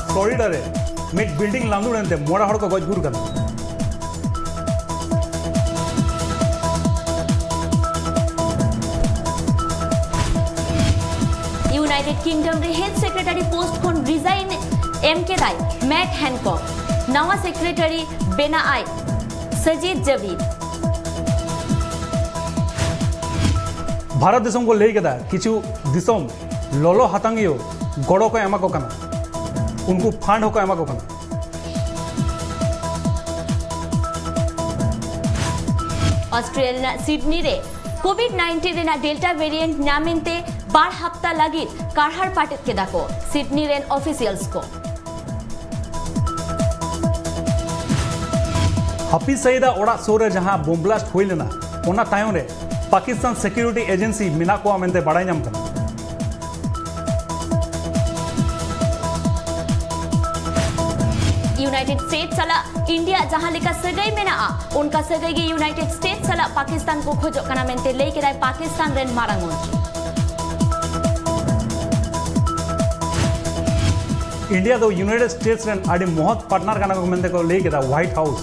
Florida रे mid building लांदुड़ते मोड़ा हड़ को गजगुर कर यूनाइटेड किंगडम रे हेल्थ सेक्रेटरी पोस्ट खन रिजाइन एम के दाई मैट हैनकॉक नवा सेक्रेटरी बेना आई सजीद जवीद भारत देशम को ले गदा किछु दिसम लोलो हतांगियो गड़ो को एमा को कना उनको फंड होकर एमा को कना ऑस्ट्रेलिया सिडनी रे कोविड-19 रेना डेल्टा वेरिएंट नामेंते 12 हफ्ता लगी कारहार पाटेत के दाको सिडनी रेन ऑफिशियल्स को हाफिज सईदा ओड़ा सोरे जहां बम ब्लास्ट हुई लेना ओना तायों रे पाकिस्तान सिक्योरिटी एजेंसी मिना को आमेंते बड़ाई नाम कना यूनाइटेड स्टेट्स साला इंडिया जहां लेका सगाई में ना उनका सगाई के यूनाइटेड स्टेट्स साला पाकिस्तान को खोजो कना मेंते लेके दाई पाकिस्तान रेन मारंग मंत्री इंडिया दो यूनाइटेड स्टेट्स रेन आडी मोहत पार्टनर कना को मेंते को लेके दा व्हाइट हाउस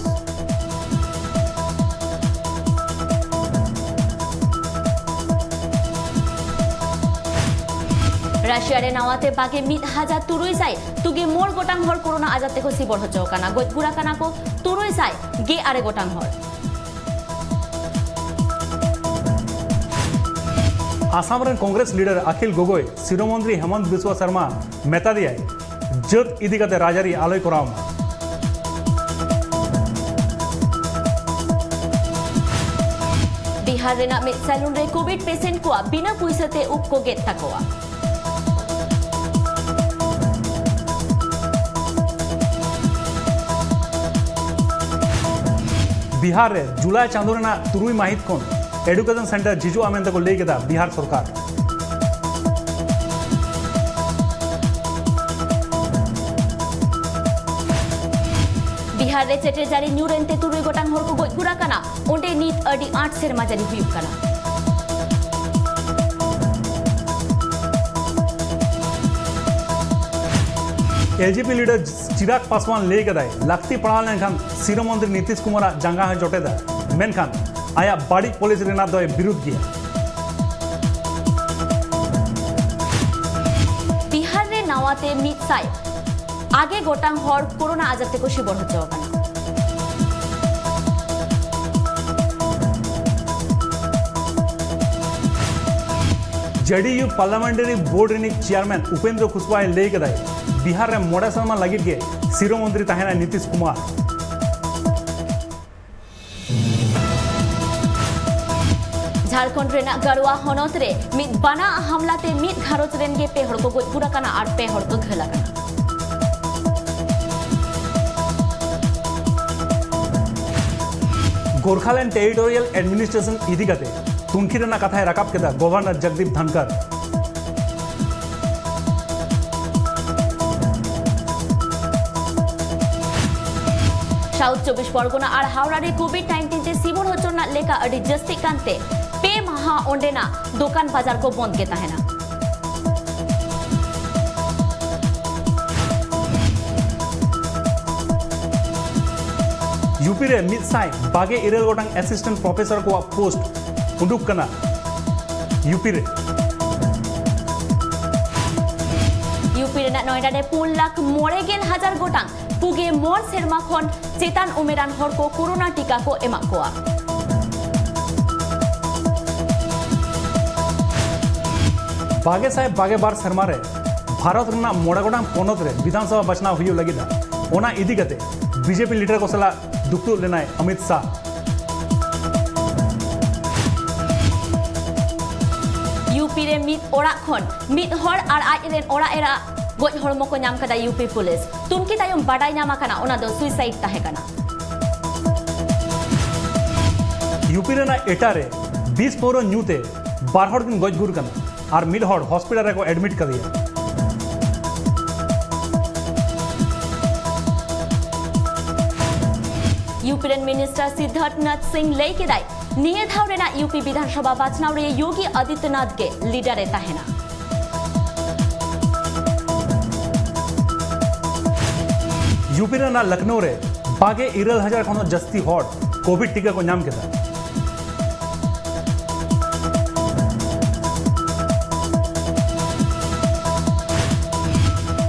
रशिया रे नावाते बागे 1000 तुरुई साई तुगे मोर गोटांग हर कोरोना आजाते को सिबर होचो काना गजगुरा काना को तुरुई साई गे आरे गोटांग हर आसाम रेन कांग्रेस लीडर अखिल गोगोई शिरोमंत्री हेमंत बिस्वा शर्मा मेता दिया जत इदिकाते राजारी आलोय कराम बिहार रेना में सैलून रे कोविड पेशेंट को बिना पुइसते उप को गेट तकवा बिहार रे जुलाई चांदो रेना तुरुई माहित कोन एडुकेशन सेंटर जिजु आमेंते को ले गेदा बिहार सरकार बिहार रे चेटे जारी न्यू रेनते तुरुई गोटांग हर को गजगुरा काना ओंडे नीत अडी 8 सेरमा जारी हुई काना एलजेपी लीडर चिराग पासवान ले गदाय लाक्ति पड़ा लेनखान सीरो मंत्री नीतीश कुमार जंगा है जोटेदा मेनखान आया बाड़ी पुलिस रेना दो विरुद्ध गया बिहार रे नावाते मित साई आगे गोटांग हर कोरोना आजाते को शिबर होचो काना जेडीयू पार्लियामेंटरी बोर्ड रेनी चेयरमैन उपेंद्र कुशवाहा ले गदाय बिहार रे मोड़ा सरमा लगी के सीरो मंत्री तहना नीतीश कुमार झारखंड रेना गरुआ हनोत रे मित बना हमलाते मित घारोच रेन गे पे हड़ को गजगुरा काना आर पे हड़ को घला काना Gorkhaland territorial administration इदिकाते तुंखी Raina कथाय राकाब केदा governor Jagdeep Dhankhar south 24 Pargana और हावड़ा रे कोविड-19 ते सिबर होचोना लेका अडी जस्ती कांते पे माहा ओंडेना दुकान बाजार को बंद के ताहेना यूपी रे मिदसाई बागे इरेल गोटांग असिस्टेंट प्रोफेसर को पोस्ट उडुक कना यूपी रे रेना नोएडा रे 4,09,000 गोटांग पुगे मोर सेरमा खन चेतान उमेरान हर को कोरोना टीका को एमा कोआ बागे साहेब बागे बार सेरमा रे भारत रेना मोड़ा गोटांग पोनत रे विधानसभा बचनाव हुई लगिदा ओना इदी कते बीजेपी लीडर को सला दुक्तु लेनाय अमित शाह यूपी रे मित ओड़ा खन मित हर आर आज रेन ओड़ा era goj hormo ko nyam kada UP police tunki tayom badai nyama kana ona do suicide tahe kana UP रेना एटारे 20 पौर न्यूते 12 हड़ किन गज गुर कना और मिड हड़ हॉस्पिटल रे को एडमिट कर दिया UP rain minister Siddharthnath Singh लई के दाई निये धाव रेना UP विधानसभा बाचनाव रे योगी आदित्यनाथ के लीडर एता है ना UP रेना लखनऊ रे बागे 11,000 खनो जस्ती हड़ कोविड टीका को नाम केदा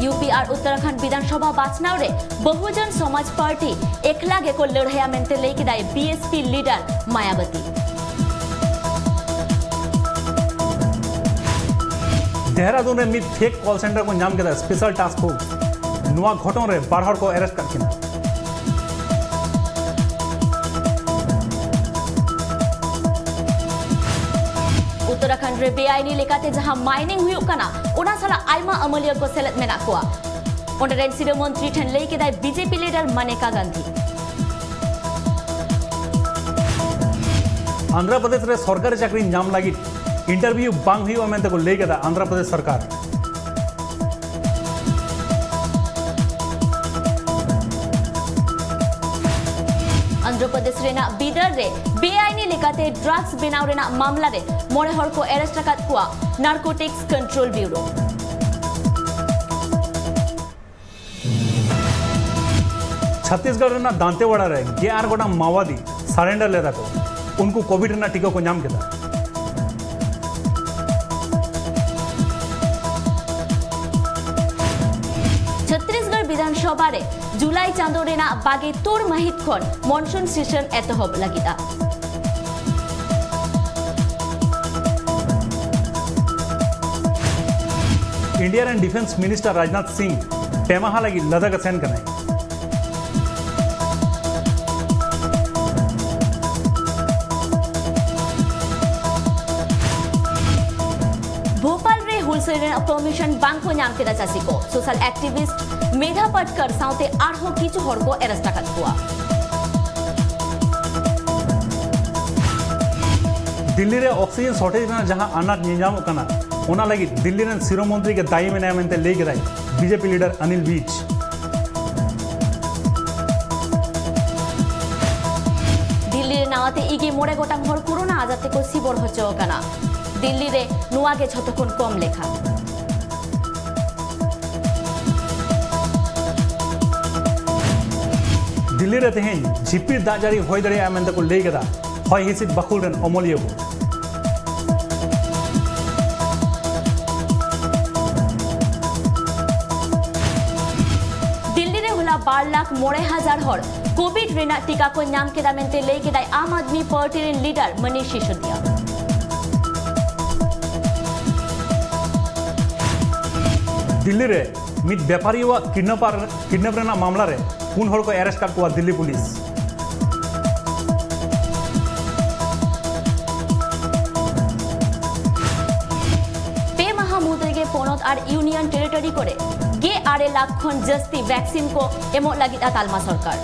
UP और उत्तराखंड विधानसभा बाचनाव रे बहुजन समाज पार्टी एकलागे को लड़ाया मेंते लेके दाई BSP लीडर मायावती देहरादून रे मिड फेक कॉल सेंटर को नाम केदा स्पेशल टास्क फोर्स नुआ घटन रे 12 हड़ को अरेस्ट करकिना उत्तराखंड रे बेआईनी लेकाते जहां माइनिंग हुयुक कना ओना साला आइमा अमलिया को सेलेत मेना कोआ ओंडे रेन सिरो मंत्री ठन लेई के दाई बीजेपी लीडर मनेका गांधी आंध्र प्रदेश रे सरकारी चाकरी नाम लगी इंटरव्यू बांग हुई मेंते को लेके दा आंध्र प्रदेश सरकार आंध्र प्रदेश रेना बीदर रे बेआईनी लेकाते ड्रग्स बेनाव रेना मामला रे मोरे हड़ को अरेस्ट रखत कुआ नारकोटिक्स कंट्रोल ब्यूरो छत्तीसगढ़ रेना दांतेवाड़ा रे 11 गोटा माओवादी सरेंडर लेदा को उनको कोविड रेना टीका को नाम केदा छत्तीसगढ़ विधानसभा रे जुलाई चांदो रेना बागे तोर महित खन मॉनसून सेशन एतहब लगिदा India and defence minister Rajnath Singh पेमाहा लगी लद्दाख सेन कनाई भोपाल रे होलसेल परमिशन बैंक को नाम केदा चासी को सोशल एक्टिविस्ट मेधा पटकर साउते आठो किचु हड़ को अरेस्ट रखत हुआ दिल्ली रे ऑक्सीजन शॉर्टेज ना जहां अनाट निजाम कना ओना लगी दिल्ली रे सिरो मंत्री के दाई में मेंते लेके दाई बीजेपी लीडर अनिल विज दिल्ली रे नावाते इगे मोड़े गोटांग हड़ कोरोना आजाते को सिबर हचो कना दिल्ली रे नुआ के छतखन कम लेखा दिल्ली रे तेहेन झिपिर दाग जारी होय दड़िया मेंते को लेके दा होय हिसित बकुल रेन अमलिया को दिल्ली रे होला 12,09,000 हड़ कोविड रेना टीका को नाम केदा मेंते लेके दाई आम आदमी पार्टी रे लीडर मनीष सिसोदिया दिल्ली रे मिड व्यापारी वा किडनैप रेना मामला रे 3 हड़ को अरेस्ट कर कुआ दिल्ली पुलिस पे महामुद्रे के पोनत और यूनियन टेरिटरी करे गे 8 लाख खन जस्ती वैक्सीन को एमो लगिता तालमा सरकार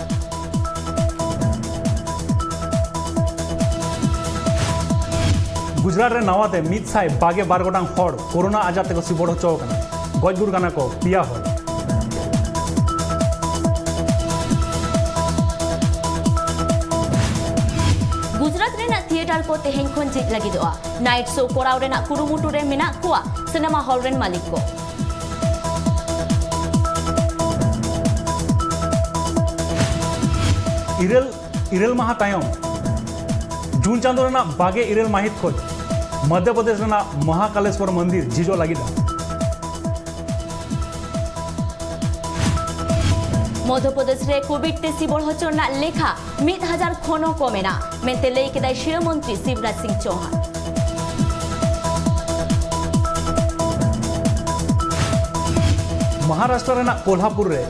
गुजरात रे नवाते मिद साय बागे 12 गोटांग हड़ कोरोना आजार ते को सिबड़ हचो कना गजगुर गाना को पिया हड़ गुजरात रेना थिएटर को तेहेन खन जित लगी दोआ नाइट शो कोराव रेना कुरुमुटु रे मेना कुआ सिनेमा हॉल रेन मालिक को इरेल माह तायम जून चांदो रेना बागे इरेल माहित खोज मध्य प्रदेश रेना महाकालेश्वर मंदिर झिजो लगिदा मध्य प्रदेश रे कोविड ते सिबड़ हचोना लेखा 1,000 खनो कमेना मेंते लेई के दाई शिरो मंत्री शिवराज सिंह चौहान महाराष्ट्र रेना कोल्हापुर रे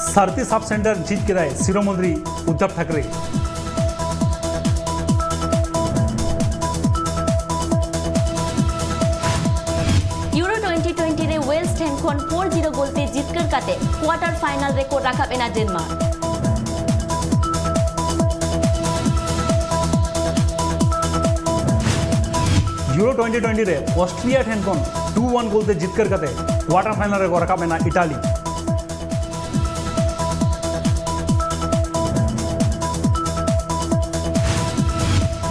सारथी सब सेंटर जीत के दाई शिरो मंत्री उद्धव ठाकरे यूरो 2020 रे वेल्स 10 खन 4-0 गोल kate quarter final reko rakap ena Denmark. Euro 2020 रे ऑस्ट्रेलिया ठेन कोन 2-1 गोल ते जीतकर कते क्वार्टर फाइनल रे रखा मेना इटाली।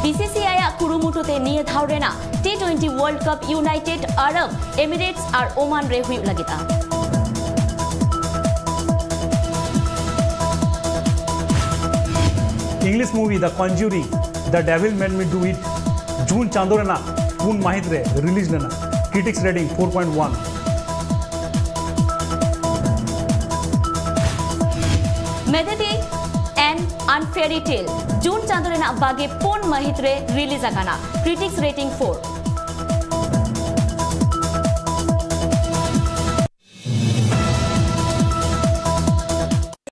BCCI आ कुरुमुटुते निये धाव रेना T20 world cup United Arab Emirates और ओमान रे हुई लगिता। English movie the Conjuring the Devil made me do it June चांदो रेना पून माहित रे रिलीज लेना क्रिटिक्स रेटिंग 4.1। मेडेडी एन अनफेरी टेल जून चांदो रेना बागे पून माहित रे रिलीज आकाना क्रिटिक्स रेटिंग 4।